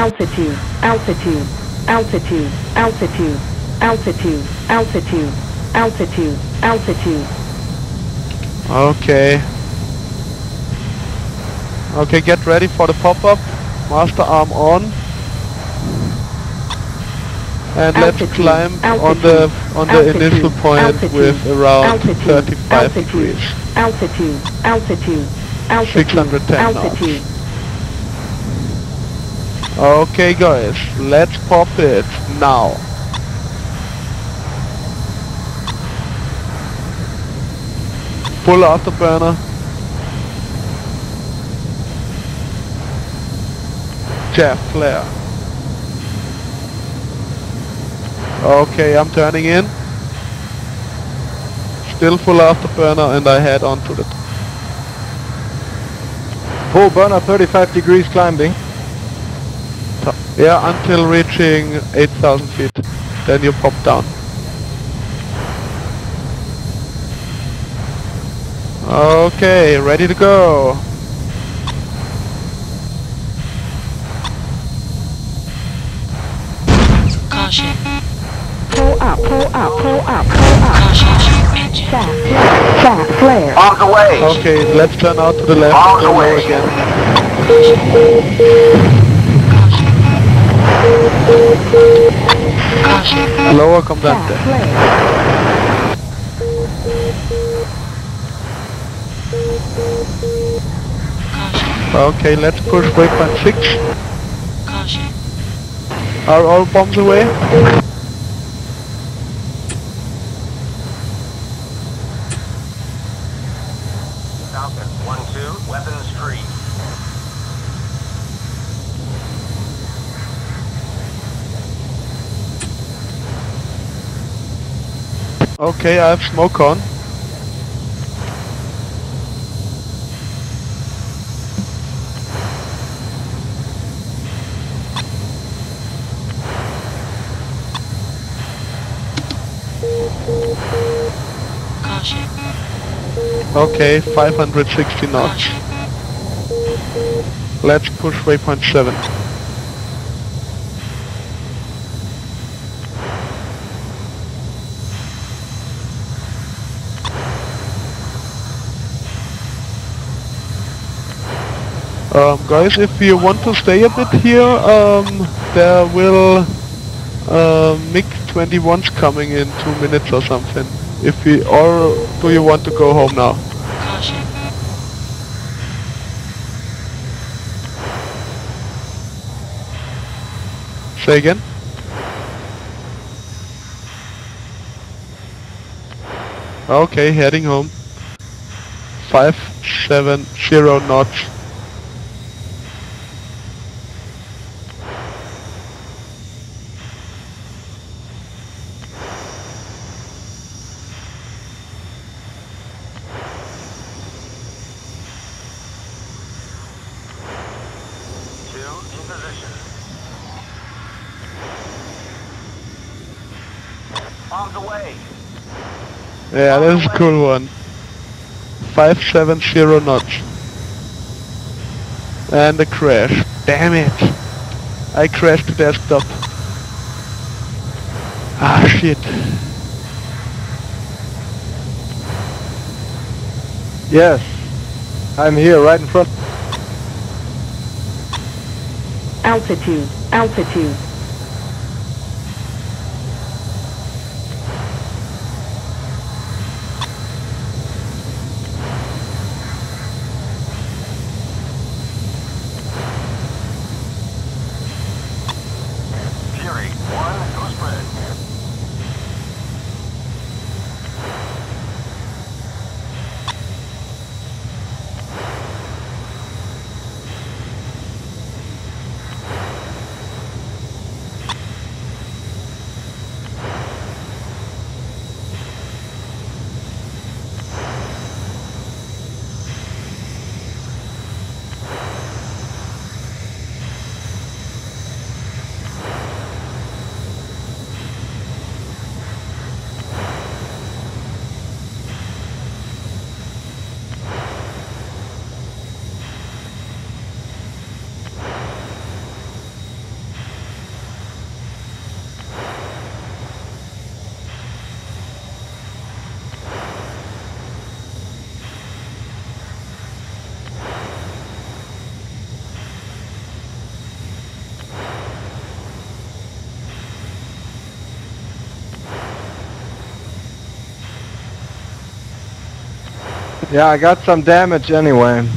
altitude, altitude, altitude, altitude, altitude, altitude, altitude, altitude. Okay. Okay, get ready for the pop-up. Master arm on. And let's Altitude, climb altitude, on the altitude, initial point altitude, with around altitude, 35 altitude, degrees. Altitude, altitude, altitude, 610 altitude. Okay guys, let's pop it now. Full afterburner. Jet flare. Okay, I'm turning in. Still full afterburner and I head on to the Full burner, 35 degrees climbing. top. Yeah, until reaching 8,000 feet. Then you pop down. Okay, ready to go. Caution. Pull up, pull up, pull up, pull up. Caution. Engine. Fast flare. On the way. Okay, let's turn out to the left. On the Go low way. again. Caution. Lower Fast comandante. flare. Caution. Okay, let's push waypoint 6. Caution. Are all bombs away? Falcon 1-2, weapons free. Okay, I have smoke on. Caution. Okay, 560 knots. Caution. Let's push waypoint 7. Guys, if you want to stay a bit here, there will MiG-21s coming in 2 minutes or something. If we, or do you want to go home now? Caution. Say again? Okay, heading home. 570 knots. On the way. Yeah, that's a cool one. 570 knots. And a crash. Damn it! I crashed the desktop. Ah, shit. Yes, I'm here right in front. Altitude, altitude. Fury 1, go spread. Yeah, I got some damage anyway.